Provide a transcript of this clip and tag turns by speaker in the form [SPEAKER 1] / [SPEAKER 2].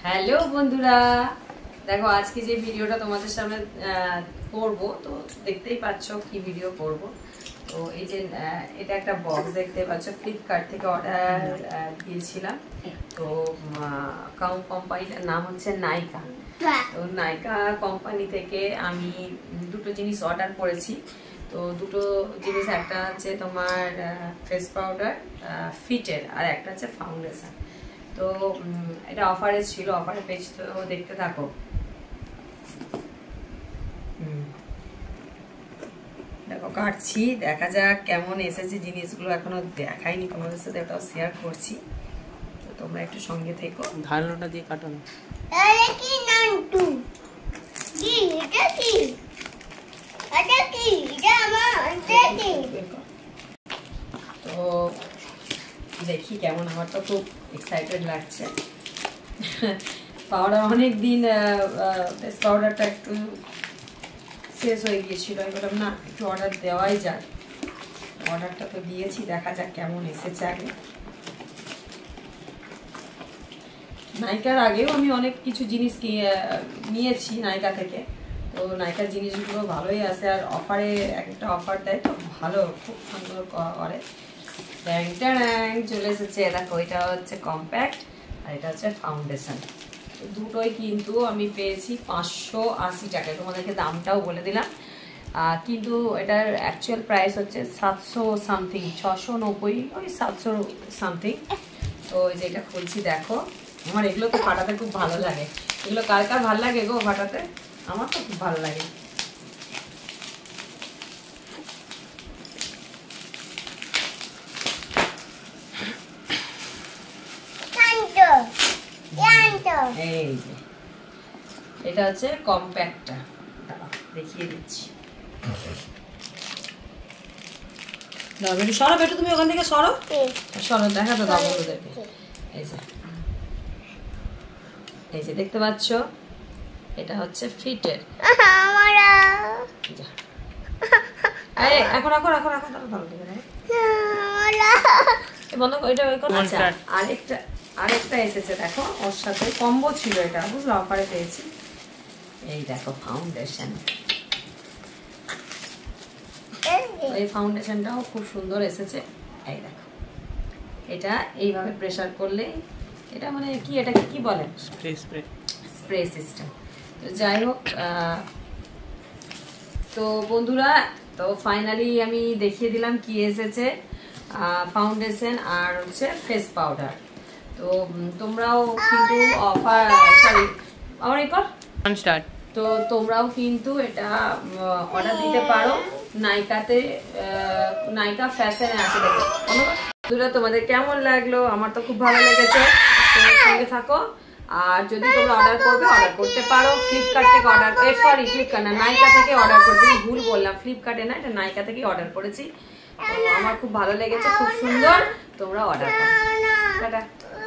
[SPEAKER 1] Hello বন্ধুরা, দেখো আজকে যে ভিডিওটা তোমাদের সামনে করব, তো দেখতেই পাচ্ছ কি ভিডিও করব। তো এই যে এটা একটা বক্স দেখতে পাচ্ছ, ফ্লিপকার্ট থেকে অর্ডার দিয়েছিলাম। তো কোম্পানিটার নাম হচ্ছে নাইকা। তো নাইকা কোম্পানি থেকে আমি দুটো জিনিস অর্ডার করেছি। তো দুটো জিনিস, একটা হচ্ছে তোমার ফেস পাউডার ফিটের, আর একটা হচ্ছে ফাউন্ডেশন। তো এটা অফারে ছিল, অফারে পেয়েছি, তো দেখতে থাকো। দেখো কাটছি, দেখা যাক কেমন এসেছে জিনিসগুলো। এখনো দেখাইনি তোমাদের সাথে, ওটাও শেয়ার করছি, তো তোমরা একটু সঙ্গে থেকো।
[SPEAKER 2] ধারণাটা দিয়ে কাটো না।
[SPEAKER 1] তো দেখি কেমন, আমার তো খুব এক্সাইটেড লাগছে। পাউডার অনেক দিন, ফেস পাউডারটা একটু শেষ হয়ে গিয়েছিল, বললাম না একটু অর্ডার দেওয়াই যায়। অর্ডারটা তো দিয়েছি, দেখা যাক কেমন এসেছে। আগে নাইকার আগেও আমি অনেক কিছু জিনিস নিয়েছি নাইকা থেকে, তো নাইকার জিনিসগুলো ভালোই আসে, আর অফারে একটা অফার দেয়, তো ভালো, খুব সুন্দর করে। ড্যাং ট্যাং চলে এসেছে, দেখো এটা হচ্ছে কম্প্যাক্ট আর এটা হচ্ছে ফাউন্ডেশন। দুটোই কিন্তু আমি পেয়েছি 580 টাকায়। তোমাদেরকে দামটাও বলে দিলাম, কিন্তু এটার অ্যাকচুয়াল প্রাইস হচ্ছে 700 সামথিং, 690, ওই 700 সামথিং। তো এই যে এটা খুলছি, দেখো আমার এগুলো তো ফাটাতে খুব ভালো লাগে। এগুলো কার কার ভালো লাগে গো ফাটাতে? আমার তো খুব ভালো লাগে। এই যে এটা হচ্ছে কম্প্যাক্টটা, দেখিয়ে দিচ্ছি। সরো বেটু, তুমি ওখান থেকে সরো, দেখা তো দাও বন্ধুদেরকে। এই যে দেখতে পাচ্ছ, এটা হচ্ছে ফিটের। এখন বন্ধ এটা। আচ্ছা, আরেকটা এসেছে, দেখো ওর সাথে কম্বো ছিল, এটা বুঝলো, অফারে পেয়েছি। এই দেখো ফাউন্ডেশন, এই ফাউন্ডেশনটাও খুব সুন্দর এসেছে। এই দেখো, এটা এইভাবে প্রেসার করলে, এটা মানে কি, এটাকে কি বলে, স্প্রে সিস্টেম। তো যাই হোক, তো বন্ধুরা, তো ফাইনালি আমি দেখিয়ে দিলাম কি এসেছে, ফাউন্ডেশন আর হচ্ছে ফেস পাউডার। তো তোমরাও কিন্তু অফার, সরি আমার স্টার্ট, তো তোমরাও কিন্তু এটা অর্ডার দিতে পারো নাইকাতে, নাইকা ফ্যাশনে আছে। দেখো বন্ধুরা, তোমাদের কেমন লাগলো? আমার তো খুব ভালো লেগেছে, তোমার সঙ্গে থাকো। আর যদি তোমরা অর্ডার করবে, অর্ডার করতে পারো ফ্লিপকার্ট থেকে। সরি ফ্লিপকার্ট না, নাইকা থেকে অর্ডার করতে, ভুল বললাম, ফ্লিপকার্টে না, এটা নাইকা থেকে অর্ডার করেছি। আমার খুব ভালো লেগেছে, খুব সুন্দর, তোমরা অর্ডার করো। টাটা।